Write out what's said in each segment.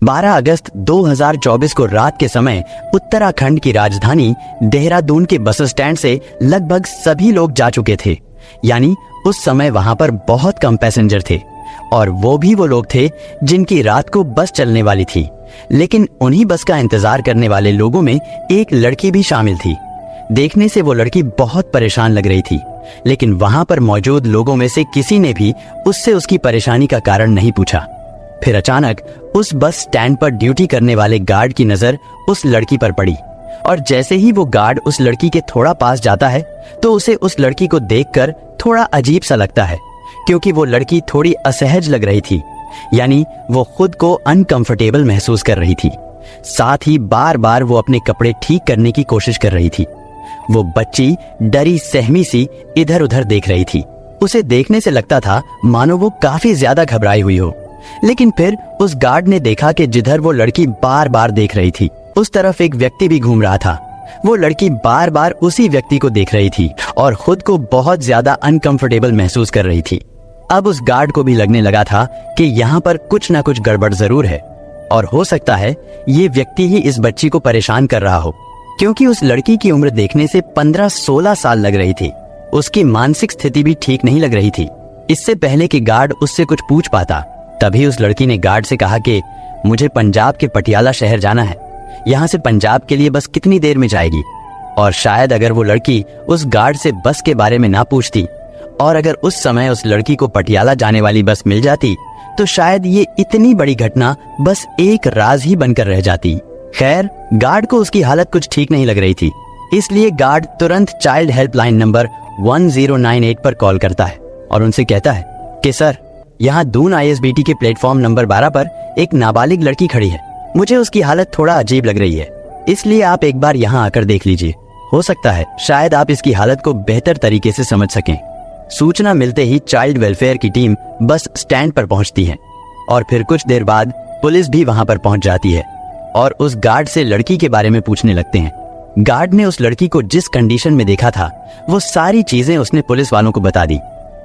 12 अगस्त 2024 को रात के समय उत्तराखंड की राजधानी देहरादून के बस स्टैंड से लगभग सभी लोग जा चुके थे। यानी उस समय वहां पर बहुत कम पैसेंजर थे और वो लोग थे जिनकी रात को बस चलने वाली थी। लेकिन उन्हीं बस का इंतजार करने वाले लोगों में एक लड़की भी शामिल थी। देखने से वो लड़की बहुत परेशान लग रही थी, लेकिन वहां पर मौजूद लोगों में से किसी ने भी उससे उसकी परेशानी का कारण नहीं पूछा। फिर अचानक उस बस स्टैंड पर ड्यूटी करने वाले गार्ड की नजर उस लड़की पर पड़ी और जैसे ही वो गार्ड उस लड़की के थोड़ा पास जाता है तो उसे उस लड़की को देखकर थोड़ा अजीब सा लगता है, क्योंकि वो लड़की थोड़ी असहज लग रही थी। यानी वो खुद को अनकंफर्टेबल महसूस कर रही थी। साथ ही बार बार वो अपने कपड़े ठीक करने की कोशिश कर रही थी। वो बच्ची डरी सहमी सी इधर उधर देख रही थी। उसे देखने से लगता था मानो वो काफी ज्यादा घबराई हुई हो। लेकिन फिर उस गार्ड ने देखा कि जिधर वो लड़की बार बार देख रही थी उस तरफ एक व्यक्ति भी घूम रहा था। वो लड़की बार बार उसी व्यक्ति को देख रही थी और खुद को बहुत ज्यादा अनकंफर्टेबल महसूस कर रही थी। अब उस गार्ड को भी लगने लगा था कि यहाँ पर कुछ ना कुछ गड़बड़ जरूर है और हो सकता है ये व्यक्ति ही इस बच्ची को परेशान कर रहा हो, क्योंकि उस लड़की की उम्र देखने से 15-16 साल लग रही थी। उसकी मानसिक स्थिति भी ठीक नहीं लग रही थी। इससे पहले कि गार्ड उससे कुछ पूछ पाता, तभी उस लड़की ने गार्ड से कहा कि मुझे पंजाब के पटियाला शहर जाना है। यहाँ से पंजाब के लिए बस कितनी देर में जाएगी? और शायद अगर वो लड़की उस गार्ड से बस के बारे में ना पूछती और अगर उस समय उस लड़की को पटियाला जाने वाली बस मिल जाती तो शायद ये इतनी बड़ी घटना बस एक राज ही बनकर रह जाती। खैर, गार्ड को उसकी हालत कुछ ठीक नहीं लग रही थी, इसलिए गार्ड तुरंत चाइल्ड हेल्पलाइन नंबर 1098 पर कॉल करता है और उनसे कहता है कि सर, यहाँ दून ISBT के प्लेटफॉर्म नंबर 12 पर एक नाबालिग लड़की खड़ी है। मुझे उसकी हालत थोड़ा अजीब लग रही है, इसलिए आप एक बार यहाँ आकर देख लीजिए। हो सकता है शायद आप इसकी हालत को बेहतर तरीके से समझ सकें। सूचना मिलते ही चाइल्ड वेलफेयर की टीम बस स्टैंड पर पहुंचती है और फिर कुछ देर बाद पुलिस भी वहां पर पहुंच जाती है और उस गार्ड से लड़की के बारे में पूछने लगते हैं। गार्ड ने उस लड़की को जिस कंडीशन में देखा था वो सारी चीजें उसने पुलिस वालों को बता दी।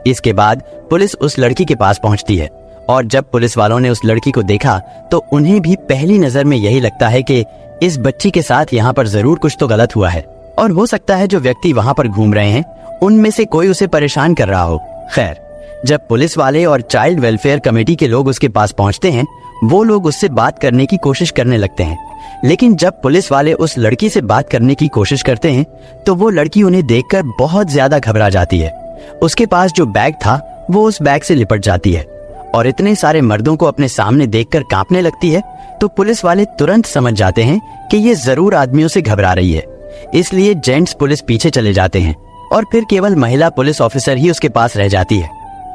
इसके बाद पुलिस उस लड़की के पास पहुंचती है और जब पुलिस वालों ने उस लड़की को देखा तो उन्हें भी पहली नजर में यही लगता है कि इस बच्ची के साथ यहाँ पर जरूर कुछ तो गलत हुआ है और हो सकता है जो व्यक्ति वहां पर घूम रहे हैं उनमें से कोई उसे परेशान कर रहा हो। खैर, जब पुलिस वाले और चाइल्ड वेलफेयर कमेटी के लोग उसके पास पहुंचते हैं, वो लोग उससे बात करने की कोशिश करने लगते हैं। लेकिन जब पुलिस वाले उस लड़की से बात करने की कोशिश करते हैं तो वो लड़की उन्हें देखकर बहुत ज्यादा घबरा जाती है। उसके पास जो बैग था वो उस बैग से लिपट जाती है और इतने सारे मर्दों को अपने सामने देखकर कांपने लगती है। तो पुलिस वाले तुरंत समझ जाते हैं कि ये जरूर आदमियों से घबरा रही है, इसलिए जेंट्स पुलिस पीछे चले जाते हैं और फिर केवल महिला पुलिस ऑफिसर ही उसके पास रह जाती है।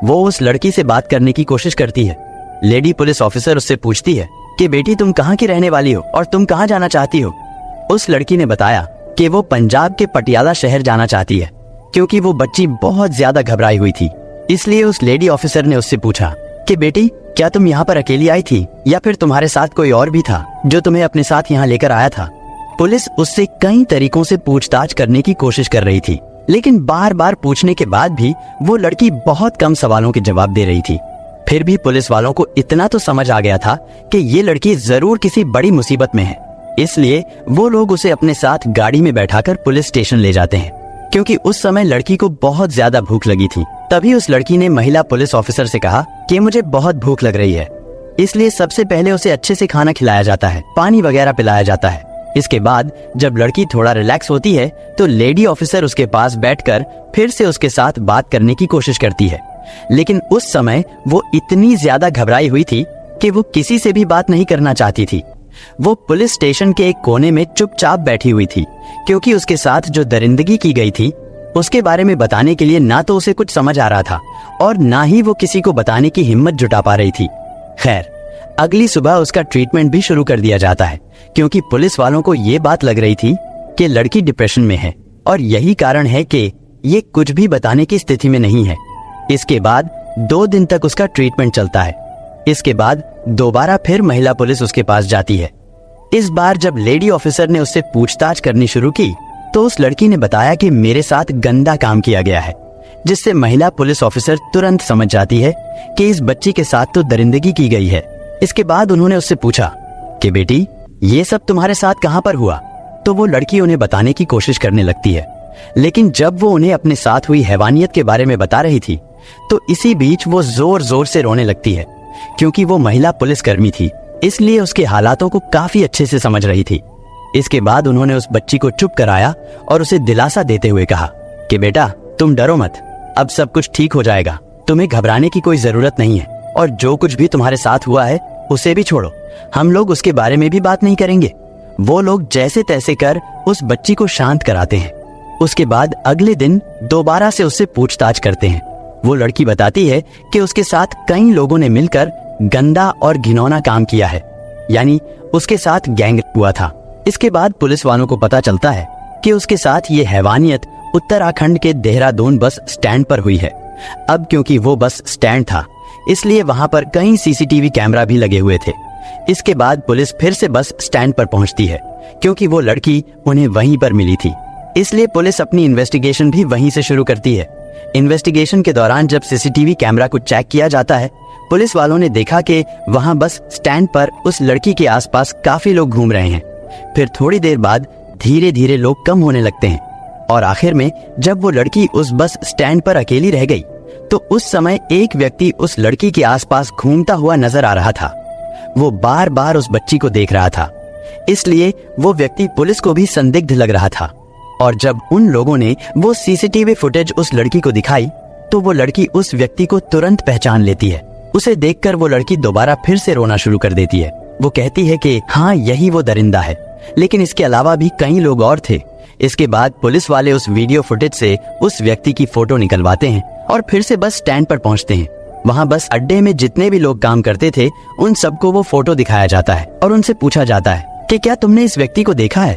वो उस लड़की से बात करने की कोशिश करती है। लेडी पुलिस ऑफिसर उससे पूछती है कि बेटी, तुम कहाँ की रहने वाली हो और तुम कहाँ जाना चाहती हो? उस लड़की ने बताया कि वो पंजाब के पटियाला शहर जाना चाहती है, क्योंकि वो बच्ची बहुत ज्यादा घबराई हुई थी। इसलिए उस लेडी ऑफिसर ने उससे पूछा कि बेटी, क्या तुम यहाँ पर अकेली आई थी या फिर तुम्हारे साथ कोई और भी था जो तुम्हें अपने साथ यहाँ लेकर आया था? पुलिस उससे कई तरीकों से पूछताछ करने की कोशिश कर रही थी, लेकिन बार बार पूछने के बाद भी वो लड़की बहुत कम सवालों के जवाब दे रही थी। फिर भी पुलिस वालों को इतना तो समझ आ गया था कि ये लड़की जरूर किसी बड़ी मुसीबत में है, इसलिए वो लोग उसे अपने साथ गाड़ी में बैठाकर पुलिस स्टेशन ले जाते हैं, क्योंकि उस समय लड़की को बहुत ज्यादा भूख लगी थी। तभी उस लड़की ने महिला पुलिस ऑफिसर से कहा कि मुझे बहुत भूख लग रही है, इसलिए सबसे पहले उसे अच्छे से खाना खिलाया जाता है, पानी वगैरह पिलाया जाता है। इसके बाद जब लड़की थोड़ा रिलैक्स होती है तो लेडी ऑफिसर उसके पास बैठकर फिर से उसके साथ बात करने की कोशिश करती है, लेकिन उस समय वो इतनी ज्यादा घबराई हुई थी कि वो किसी से भी बात नहीं करना चाहती थी। वो पुलिस स्टेशन के एक कोने में चुपचाप बैठी हुई थी, क्योंकि उसके साथ जो दरिंदगी की गई थी उसके बारे में बताने के लिए ना तो उसे कुछ समझ आ रहा था और ना ही वो किसी को बताने की हिम्मत जुटा पा रही थी। खैर, अगली सुबह उसका ट्रीटमेंट भी शुरू कर दिया जाता है, क्योंकि पुलिस वालों को ये बात लग रही थी कि लड़की डिप्रेशन में है और यही कारण है कि ये कुछ भी बताने की स्थिति में नहीं है। इसके बाद 2 दिन तक उसका ट्रीटमेंट चलता है। इसके बाद दोबारा फिर महिला पुलिस उसके पास जाती है। इस बार जब लेडी ऑफिसर ने उससे पूछताछ करनी शुरू की तो उस लड़की ने बताया कि मेरे साथ गंदा काम किया गया है, जिससे महिला पुलिस ऑफिसर तुरंत समझ जाती है कि इस बच्ची के साथ तो दरिंदगी की गई है। इसके बाद उन्होंने उससे पूछा कि बेटी ये सब तुम्हारे साथ कहां पर हुआ। तो वो लड़की उन्हें बताने की कोशिश करने लगती है, लेकिन जब वो उन्हें अपने साथ हुई हैवानियत के बारे में बता रही थी तो इसी बीच वो जोर जोर से रोने लगती है, क्योंकि वो महिला पुलिसकर्मी थी, इसलिए उसके हालातों को काफी अच्छे से समझ रही थी। इसके बाद उन्होंने उस बच्ची को चुप कराया और उसे दिलासा देते हुए कहा कि बेटा तुम डरो मत, अब सब कुछ ठीक हो जाएगा, तुम्हें घबराने की कोई जरूरत नहीं है, और जो कुछ भी तुम्हारे साथ हुआ है उसे भी छोड़ो, हम लोग उसके बारे में भी बात नहीं करेंगे। वो लोग जैसे तैसे कर उस बच्ची को शांत कराते हैं। उसके बाद अगले दिन दोबारा से उससे पूछताछ करते हैं। वो लड़की बताती है कि उसके साथ कई लोगों ने मिलकर गंदा और घिनौना काम किया है, यानी उसके साथ गैंग हुआ था। इसके बाद पुलिस वालों को पता चलता है कि उसके साथ ये हैवानियत उत्तराखंड के देहरादून बस स्टैंड पर हुई है। अब क्योंकि वो बस स्टैंड था, इसलिए वहां पर कई सीसीटीवी कैमरा भी लगे हुए थे। इसके बाद पुलिस फिर से बस स्टैंड पर पहुंचती है, क्योंकि वो लड़की उन्हें वहीं पर मिली थी, इसलिए पुलिस अपनी इन्वेस्टिगेशन भी वहीं से शुरू करती है। इन्वेस्टिगेशन के दौरान जब सीसीटीवी कैमरा को चेक किया जाता है, पुलिस वालों ने देखा कि वहां बस स्टैंड पर उस लड़की के आसपास काफी लोग घूम रहे हैं। फिर थोड़ी देर बाद धीरे धीरे लोग कम होने लगते हैं, और आखिर में जब वो लड़की उस बस स्टैंड पर अकेली रह गई तो उस समय एक व्यक्ति उस लड़की के आसपास घूमता हुआ नजर आ रहा था। वो बार बार उस बच्ची को देख रहा था, इसलिए वो व्यक्ति पुलिस को भी संदिग्ध लग रहा था। और जब उन लोगों ने वो सीसीटीवी फुटेज उस लड़की को दिखाई तो वो लड़की उस व्यक्ति को तुरंत पहचान लेती है। उसे देखकर वो लड़की दोबारा फिर से रोना शुरू कर देती है। वो कहती है कि हाँ, यही वो दरिंदा है, लेकिन इसके अलावा भी कई लोग और थे। इसके बाद पुलिस वाले उस वीडियो फुटेज से उस व्यक्ति की फोटो निकलवाते हैं और फिर से बस स्टैंड पर पहुंचते हैं। वहां बस अड्डे में जितने भी लोग काम करते थे उन सबको वो फोटो दिखाया जाता है और उनसे पूछा जाता है कि क्या तुमने इस व्यक्ति को देखा है।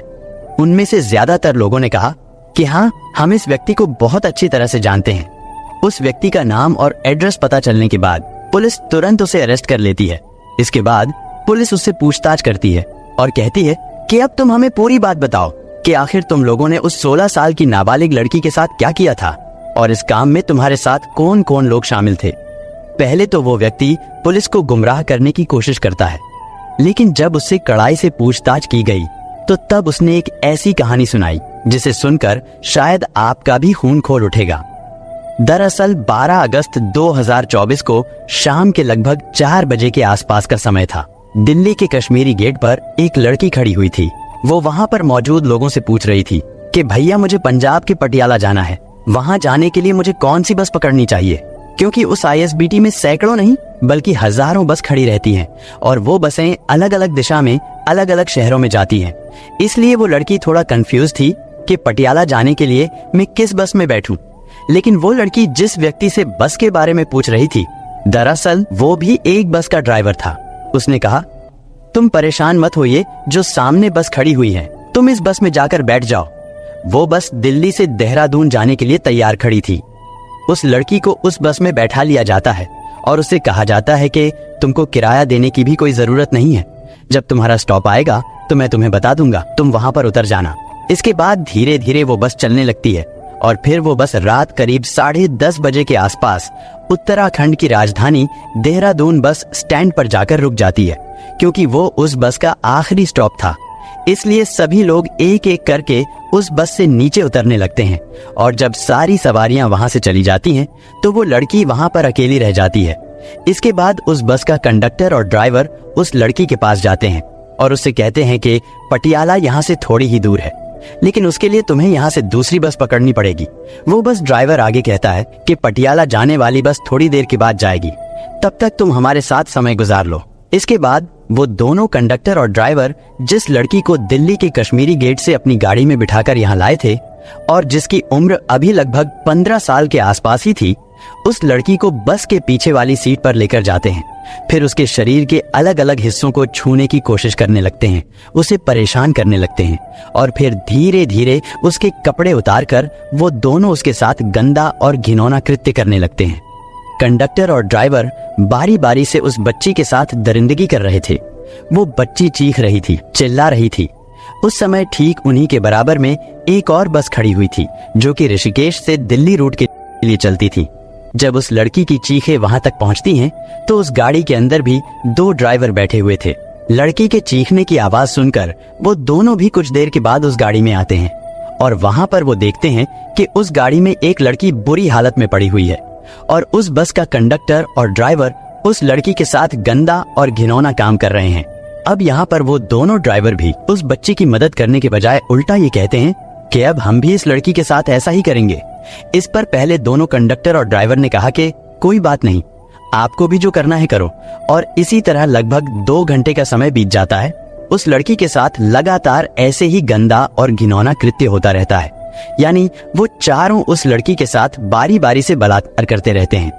उनमें से ज्यादातर लोगों ने कहा कि हाँ, हम इस व्यक्ति को बहुत अच्छी तरह से जानते हैं। उस व्यक्ति का नाम और एड्रेस पता चलने के बाद पुलिस तुरंत उसे अरेस्ट कर लेती है। इसके बाद पुलिस उससे पूछताछ करती है और कहती है कि अब तुम हमें पूरी बात बताओ कि आखिर तुम लोगों ने उस 16 साल की नाबालिग लड़की के साथ क्या किया था और इस काम में तुम्हारे साथ कौन कौन लोग शामिल थे। पहले तो वो व्यक्ति पुलिस को गुमराह करने की कोशिश करता है, लेकिन जब उससे कड़ाई से पूछताछ की गई तो तब उसने एक ऐसी कहानी सुनाई जिसे सुनकर शायद आपका भी खून खोल उठेगा। दरअसल 12 अगस्त 2024 को शाम के लगभग 4 बजे के आसपास का समय था। दिल्ली के कश्मीरी गेट पर एक लड़की खड़ी हुई थी। वो वहां पर मौजूद लोगों से पूछ रही थी कि भैया, मुझे पंजाब के पटियाला जाना है, वहां जाने के लिए मुझे कौन सी बस पकड़नी चाहिए, क्योंकि उस ISBT में सैकड़ों नहीं बल्कि हजारों बस खड़ी रहती हैं और वो बसें अलग अलग दिशा में अलग अलग शहरों में जाती हैं। इसलिए वो लड़की थोड़ा कंफ्यूज थी कि पटियाला जाने के लिए मैं किस बस में बैठूं। लेकिन वो लड़की जिस व्यक्ति से बस के बारे में पूछ रही थी, दरअसल वो भी एक बस का ड्राइवर था। उसने कहा, तुम परेशान मत होइए, जो सामने बस खड़ी हुई है, तुम इस बस में जाकर बैठ जाओ। वो बस दिल्ली से देहरादून जाने के लिए तैयार खड़ी थी। उस लड़की को उस बस में बैठा लिया जाता है और उससे कहा जाता है कि तुमको किराया देने की भी कोई जरूरत नहीं है, जब तुम्हारा स्टॉप आएगा तो मैं तुम्हें बता दूंगा, तुम वहां पर उतर जाना। इसके बाद धीरे धीरे वो बस चलने लगती है और फिर वो बस रात करीब 10:30 बजे के आसपास उत्तराखंड की राजधानी देहरादून बस स्टैंड पर जाकर रुक जाती है, क्योंकि वो उस बस का आखिरी स्टॉप था। इसलिए सभी लोग एक एक करके उस बस से नीचे उतरने लगते हैं और जब सारी सवारियां वहां से चली जाती हैं तो वो लड़की वहां पर अकेली रह जाती है। इसके बाद उस बस का कंडक्टर और ड्राइवर उस लड़की के पास जाते हैं और उससे कहते हैं कि पटियाला यहाँ से थोड़ी ही दूर है, लेकिन उसके लिए तुम्हें यहाँ से दूसरी बस पकड़नी पड़ेगी। वो बस ड्राइवर आगे कहता है कि पटियाला जाने वाली बस थोड़ी देर के बाद जाएगी, तब तक तुम हमारे साथ समय गुजार लो। इसके बाद वो दोनों कंडक्टर और ड्राइवर जिस लड़की को दिल्ली के कश्मीरी गेट से अपनी गाड़ी में बिठाकर यहाँ लाए थे और जिसकी उम्र अभी लगभग 15 साल के आसपास ही थी, उस लड़की को बस के पीछे वाली सीट पर लेकर जाते हैं। फिर उसके शरीर के अलग अलग हिस्सों को छूने की कोशिश करने लगते हैं, उसे परेशान करने लगते हैं और फिर धीरे धीरे उसके कपड़े उतार कर वो दोनों उसके साथ गंदा और घिनौना कृत्य करने लगते हैं। कंडक्टर और ड्राइवर बारी बारी से उस बच्ची के साथ दरिंदगी कर रहे थे। वो बच्ची चीख रही थी, चिल्ला रही थी। उस समय ठीक उन्हीं के बराबर में एक और बस खड़ी हुई थी जो कि ऋषिकेश से दिल्ली रूट के लिए चलती थी। जब उस लड़की की चीखें वहां तक पहुंचती हैं तो उस गाड़ी के अंदर भी 2 ड्राइवर बैठे हुए थे, लड़की के चीखने की आवाज सुनकर वो दोनों भी कुछ देर के बाद उस गाड़ी में आते हैं और वहां पर वो देखते हैं कि उस गाड़ी में एक लड़की बुरी हालत में पड़ी हुई है और उस बस का कंडक्टर और ड्राइवर उस लड़की के साथ गंदा और घिनौना काम कर रहे हैं। अब यहाँ पर वो दोनों ड्राइवर भी उस बच्ची की मदद करने के बजाय उल्टा ये कहते हैं कि अब हम भी इस लड़की के साथ ऐसा ही करेंगे। इस पर पहले दोनों कंडक्टर और ड्राइवर ने कहा कि कोई बात नहीं, आपको भी जो करना है करो। और इसी तरह लगभग 2 घंटे का समय बीत जाता है। उस लड़की के साथ लगातार ऐसे ही गंदा और घिनौना कृत्य होता रहता है, यानी वो चारों उस लड़की के साथ बारी बारी से बलात्कार करते रहते हैं।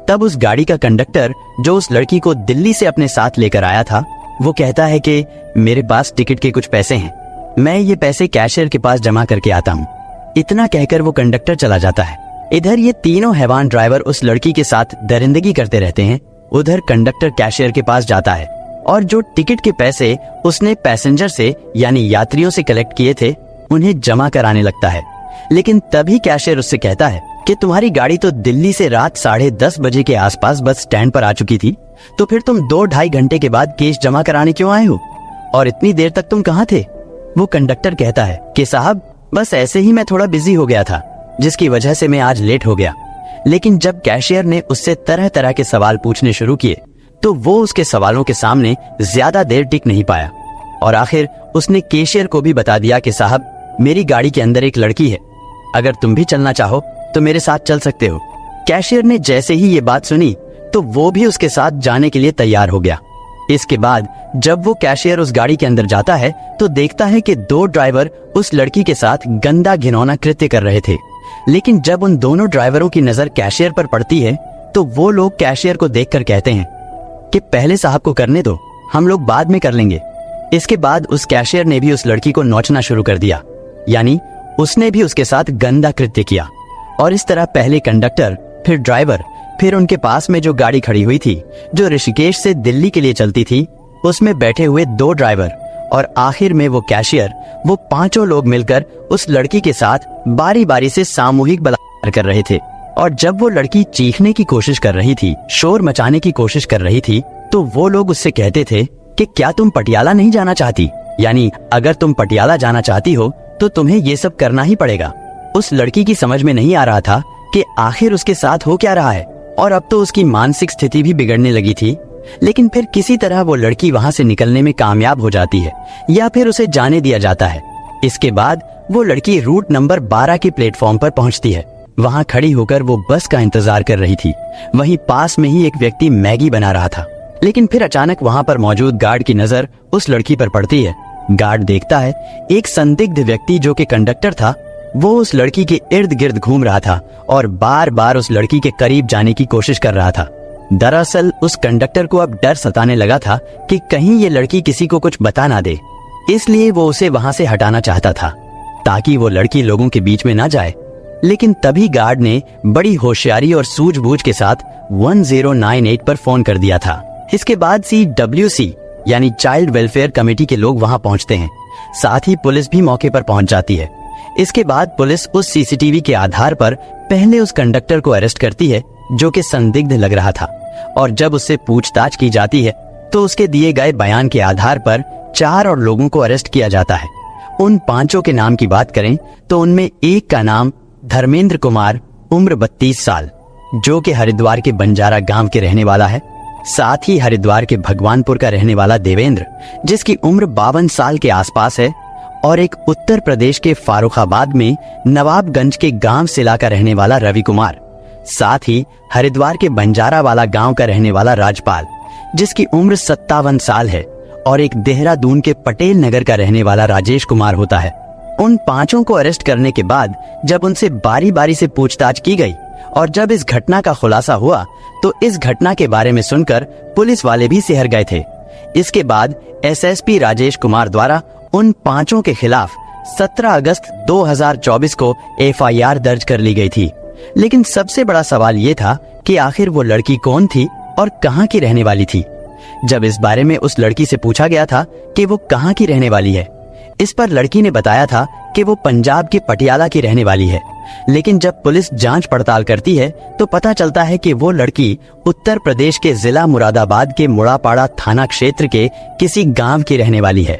तब उस गाड़ी का कंडक्टर जो उस लड़की को दिल्ली से अपने साथ लेकर आया था, वो कहता है कि मेरे पास टिकट के कुछ पैसे हैं, मैं ये पैसे कैशियर के पास जमा करके आता हूँ। इतना कहकर वो कंडक्टर चला जाता है। इधर ये तीनों हैवान ड्राइवर उस लड़की के साथ दरिंदगी करते रहते हैं। उधर कंडक्टर कैशियर के पास जाता है और जो टिकट के पैसे उसने पैसेंजर से यानी यात्रियों से कलेक्ट किए थे उन्हें जमा कराने लगता है। लेकिन तभी कैशियर उससे कहता है कि तुम्हारी गाड़ी तो दिल्ली से रात 10:30 बजे के आसपास बस स्टैंड पर आ चुकी थी, तो फिर तुम 2-2.5 घंटे के बाद केस जमा कराने क्यों आए हो और इतनी देर तक तुम कहाँ थे? वो कंडक्टर कहता है कि साहब बस ऐसे ही मैं थोड़ा बिजी हो गया था, जिसकी वजह से मैं आज लेट हो गया। लेकिन जब कैशियर ने उससे तरह तरह के सवाल पूछने शुरू किए तो वो उसके सवालों के सामने ज्यादा देर टिक नहीं पाया और आखिर उसने कैशियर को भी बता दिया कि साहब मेरी गाड़ी के अंदर एक लड़की है, अगर तुम भी चलना चाहो तो मेरे साथ चल सकते हो। कैशियर ने जैसे ही ये बात सुनी तो वो भी उसके साथ जाने के लिए तैयार हो गया। इसके बाद जब वो कैशियर उस गाड़ी के अंदर जाता है तो देखता है कि 2 ड्राइवर उस लड़की के साथ गंदा घिनौना कृत्य कर रहे थे। लेकिन जब उन दोनों ड्राइवरों की नजर कैशियर पर पड़ती है तो वो लोग कैशियर को देखकर कहते हैं कि पहले साहब को करने दो, हम लोग बाद में कर लेंगे। इसके बाद उस कैशियर ने भी उस लड़की को नोचना शुरू कर दिया, यानी उसने भी उसके साथ गंदा कृत्य किया। और इस तरह पहले कंडक्टर, फिर ड्राइवर, फिर उनके पास में जो गाड़ी खड़ी हुई थी जो ऋषिकेश से दिल्ली के लिए चलती थी, उसमें बैठे हुए 2 ड्राइवर और आखिर में वो कैशियर, वो 5 लोग मिलकर उस लड़की के साथ बारी बारी से सामूहिक बलात्कार कर रहे थे। और जब वो लड़की चीखने की कोशिश कर रही थी, शोर मचाने की कोशिश कर रही थी, तो वो लोग उससे कहते थे कि क्या तुम पटियाला नहीं जाना चाहती, यानी अगर तुम पटियाला जाना चाहती हो तो तुम्हें ये सब करना ही पड़ेगा। उस लड़की की समझ में नहीं आ रहा था कि आखिर उसके साथ हो क्या रहा है और अब तो उसकी मानसिक स्थिति भी बिगड़ने लगी थी। लेकिन फिर किसी तरह वो लड़की वहां से निकलने में कामयाब हो जाती है या फिर उसे जाने दिया जाता है। इसके बाद वो लड़की रूट नंबर 12 के प्लेटफॉर्म पर पहुंचती है। वहां खड़ी होकर वो बस का इंतजार कर रही थी। वहीं पास में ही एक व्यक्ति मैगी बना रहा था। लेकिन फिर अचानक वहां पर मौजूद गार्ड की नजर उस लड़की पर पड़ती है। गार्ड देखता है एक संदिग्ध व्यक्ति जो कि कंडक्टर था, वो उस लड़की के इर्द गिर्द घूम रहा था और बार बार उस लड़की के करीब जाने की कोशिश कर रहा था। दरअसल उस कंडक्टर को अब डर सताने लगा था कि कहीं ये लड़की किसी को कुछ बता ना दे, इसलिए वो उसे वहां से हटाना चाहता था ताकि वो लड़की लोगों के बीच में ना जाए। लेकिन तभी गार्ड ने बड़ी होशियारी और सूझबूझ के साथ 1098 पर फोन कर दिया था। इसके बाद CWC यानी चाइल्ड वेलफेयर कमेटी के लोग वहां पहुंचते हैं। साथ ही पुलिस भी मौके पर पहुंच जाती है। इसके बाद पुलिस उस CCTV के आधार पर पहले उस कंडक्टर को अरेस्ट करती है जो कि संदिग्ध लग रहा था और जब उससे पूछताछ की जाती है तो उसके दिए गए बयान के आधार पर 4 और लोगों को अरेस्ट किया जाता है। उन 5 के नाम की बात करें तो उनमें एक का नाम धर्मेंद्र कुमार, उम्र 32 साल, जो कि हरिद्वार के बंजारा गांव के रहने वाला है। साथ ही हरिद्वार के भगवानपुर का रहने वाला देवेंद्र, जिसकी उम्र 52 साल के आसपास है, और एक उत्तर प्रदेश के फारुखाबाद में नवाबगंज के गांव सिला का रहने वाला रवि कुमार। साथ ही हरिद्वार के बंजारा वाला गांव का रहने वाला राजपाल, जिसकी उम्र 57 साल है, और एक देहरादून के पटेल नगर का रहने वाला राजेश कुमार होता है। उन 5 को अरेस्ट करने के बाद जब उनसे बारी बारी से पूछताछ की गई और जब इस घटना का खुलासा हुआ तो इस घटना के बारे में सुनकर पुलिस वाले भी सिहर गए थे। इसके बाद SSP राजेश कुमार द्वारा उन 5 के खिलाफ 17 अगस्त 2024 को FIR दर्ज कर ली गई थी। लेकिन सबसे बड़ा सवाल ये था कि आखिर वो लड़की कौन थी और कहां की रहने वाली थी। जब इस बारे में उस लड़की से पूछा गया था कि वो कहां की रहने वाली है, इस पर लड़की ने बताया था कि वो पंजाब के पटियाला की रहने वाली है, लेकिन जब पुलिस जांच पड़ताल करती है तो पता चलता है कि वो लड़की उत्तर प्रदेश के जिला मुरादाबाद के मुड़ापाड़ा थाना क्षेत्र के किसी गांव की रहने वाली है।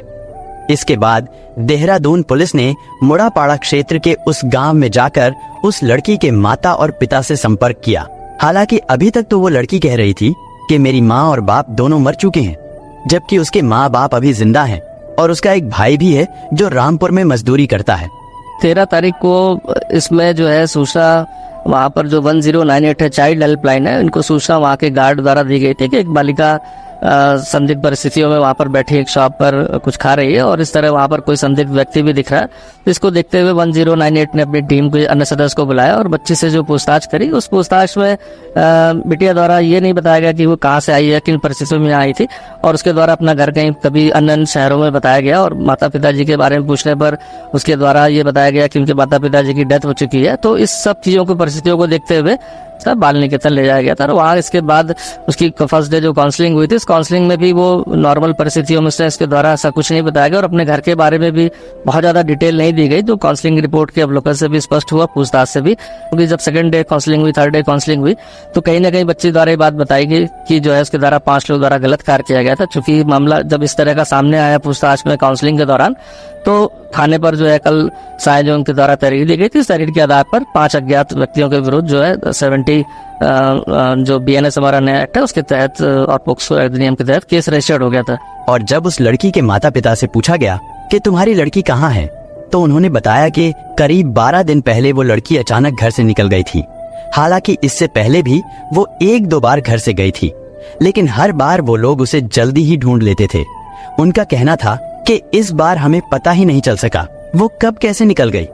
इसके बाद देहरादून पुलिस ने मुड़ापाड़ा क्षेत्र के उस गांव में जाकर उस लड़की के माता और पिता से संपर्क किया। हालांकि अभी तक तो वो लड़की कह रही थी कि मेरी माँ और बाप दोनों मर चुके हैं, जबकि उसके माँ बाप अभी जिंदा हैं और उसका एक भाई भी है जो रामपुर में मजदूरी करता है। 13 तारीख को इसमें जो है सूचना वहाँ पर जो 1098 है चाइल्ड हेल्पलाइन है, इनको सूचना वहाँ के गार्ड द्वारा दी गई थी कि एक बालिका संदिग्ध परिस्थितियों में वहाँ पर बैठी एक शॉप पर कुछ खा रही है और इस तरह वहाँ पर कोई संदिग्ध व्यक्ति भी दिख रहा है। तो इसको देखते हुए 1098 ने अपनी टीम के अन्य सदस्य को बुलाया और बच्ची से जो पूछताछ करी, उस पूछताछ में बिटिया द्वारा ये नहीं बताया गया कि वो कहाँ से आई है, किन परिस्थितियों में आई थी, और उसके द्वारा अपना घर कहीं कभी अन्य शहरों में बताया गया। और माता पिताजी के बारे में पूछने पर उसके द्वारा ये बताया गया कि उनके माता पिताजी की डेथ हो चुकी है। तो इस सब चीजों को परिस्थितियों को देखते हुए सब बाल निकेतन ले जाया गया था। और वहाँ इसके बाद उसकी फर्स्ट डे जो काउंसलिंग हुई थी, इस काउंसलिंग में भी वो नॉर्मल परिस्थितियों में से इसके द्वारा ऐसा कुछ नहीं बताया गया और अपने घर के बारे में भी बहुत ज्यादा डिटेल नहीं दी गई, जो काउंसलिंग रिपोर्ट के अवलोकन से भी स्पष्ट हुआ, पूछताछ से भी। क्योंकि जब सेकंड डे काउंसलिंग हुई, थर्ड डे काउंसलिंग हुई, तो कहीं ना कहीं बच्चे द्वारा ये बात बताई गई कि जो है उसके द्वारा 5 लोगों द्वारा गलत कार्य किया गया था। चूंकि मामला जब इस तरह का सामने आया पूछताछ में काउंसलिंग के दौरान, तो थाने पर जो है कल साय जो उनके द्वारा तहरीर दी गई थी, इस तहरीर के आधार पर 5 अज्ञात व्यक्तियों के विरुद्ध जो है 70 जो BNS हमारा नया एक्ट है उसके तहत और पोक्सो अधिनियम के तहत केस रजिस्टर्ड हो गया था। और जब उस लड़की के माता पिता से पूछा गया कि तुम्हारी लड़की कहाँ है, तो उन्होंने बताया कि करीब 12 दिन पहले वो लड़की अचानक घर से निकल गई थी। हालांकि इससे पहले भी वो 1-2 बार घर से गई थी, लेकिन हर बार वो लोग उसे जल्दी ही ढूंढ लेते थे। उनका कहना था कि इस बार हमें पता ही नहीं चल सका वो कब कैसे निकल गई।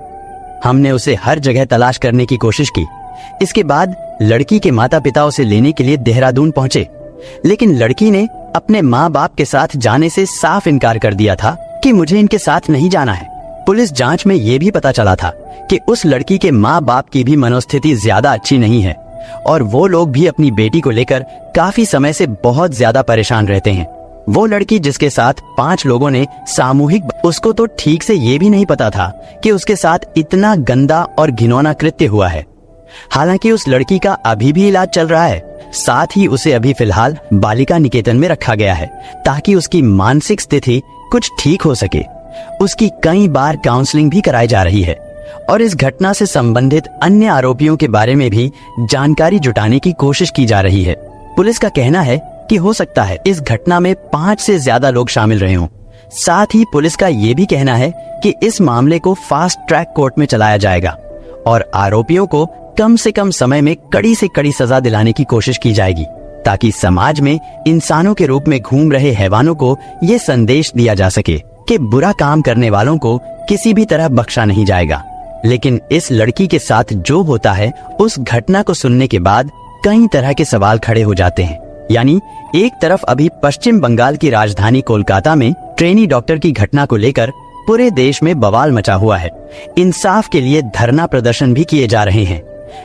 हमने उसे हर जगह तलाश करने की कोशिश की। इसके बाद लड़की के माता पिता उसे लेने के लिए देहरादून पहुंचे, लेकिन लड़की ने अपने माँ बाप के साथ जाने से साफ इनकार कर दिया था कि मुझे इनके साथ नहीं जाना है। पुलिस जांच में ये भी पता चला था कि उस लड़की के माँ बाप की भी मनोस्थिति ज्यादा अच्छी नहीं है और वो लोग भी अपनी बेटी को लेकर काफी समय से बहुत ज्यादा परेशान रहते हैं। वो लड़की जिसके साथ 5 लोगों ने सामूहिक, उसको तो ठीक से ये भी नहीं पता था कि उसके साथ इतना गंदा और घिनौना कृत्य हुआ है। हालांकि उस लड़की का अभी भी इलाज चल रहा है, साथ ही उसे अभी फिलहाल बालिका निकेतन में रखा गया है ताकि उसकी मानसिक स्थिति कुछ ठीक हो सके। उसकी कई बार काउंसलिंग भी कराई जा रही है और इस घटना से संबंधित अन्य आरोपियों के बारे में भी जानकारी जुटाने की कोशिश की जा रही है। पुलिस का कहना है कि हो सकता है इस घटना में 5 से ज्यादा लोग शामिल रहे हों। साथ ही पुलिस का ये भी कहना है कि इस मामले को फास्ट ट्रैक कोर्ट में चलाया जाएगा और आरोपियों को कम से कम समय में कड़ी से कड़ी सजा दिलाने की कोशिश की जाएगी, ताकि समाज में इंसानों के रूप में घूम रहे हैवानों को ये संदेश दिया जा सके कि बुरा काम करने वालों को किसी भी तरह बख्शा नहीं जाएगा। लेकिन इस लड़की के साथ जो होता है, उस घटना को सुनने के बाद कई तरह के सवाल खड़े हो जाते हैं। यानी एक तरफ अभी पश्चिम बंगाल की राजधानी कोलकाता में ट्रेनी डॉक्टर की घटना को लेकर पूरे देश में बवाल मचा हुआ है। इंसाफ के लिए धरना प्रदर्शन भी किए जा रहे हैं,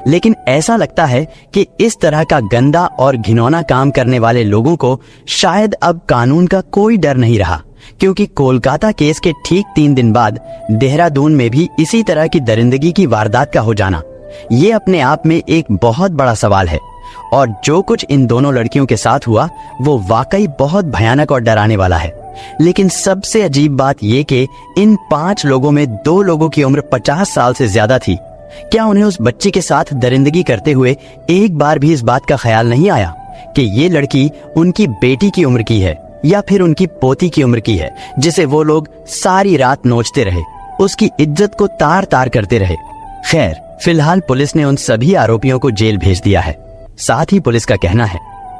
लेकिन ऐसा लगता है कि इस तरह का गंदा और घिनौना काम करने वाले लोगों को शायद अब कानून का कोई डर नहीं रहा, क्योंकि कोलकाता केस के ठीक 3 दिन बाद देहरादून में भी इसी तरह की दरिंदगी की वारदात का हो जाना, ये अपने आप में एक बहुत बड़ा सवाल है। और जो कुछ इन दोनों लड़कियों के साथ हुआ वो वाकई बहुत भयानक और डराने वाला है। लेकिन सबसे अजीब बात ये कि इन 5 लोगों में 2 लोगों की उम्र 50 साल से ज्यादा थी। क्या उन्हें उस बच्ची के साथ दरिंदगी करते हुए एक बार भी इस बात का ख्याल नहीं आया कि ये लड़की उनकी बेटी की उम्र की है या फिर उनकी पोती की उम्र की है, जिसे वो लोग सारी रात नोचते रहे, उसकी इज्जत को तार तार करते रहे। खैर, फिलहाल पुलिस ने उन सभी आरोपियों को जेल भेज दिया है। साथ ही पुलिस का कहना है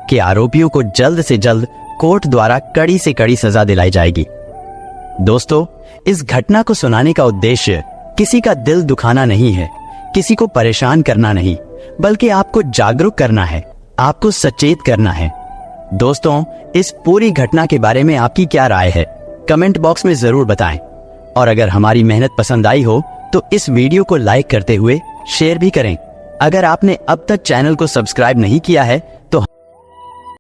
कि आरोपियों को जल्द से जल्द कोर्ट द्वारा कड़ी से कड़ी सजा दिलाई जाएगी। दोस्तों, इस घटना को सुनाने का उद्देश्य किसी का दिल दुखाना नहीं है, किसी को परेशान करना नहीं, बल्कि आपको जागरूक करना है, आपको सचेत करना है। दोस्तों, इस पूरी घटना के बारे में आपकी क्या राय है, कमेंट बॉक्स में जरूर बताएं। और अगर हमारी मेहनत पसंद आई हो तो इस वीडियो को लाइक करते हुए शेयर भी करें। अगर आपने अब तक चैनल को सब्सक्राइब नहीं किया है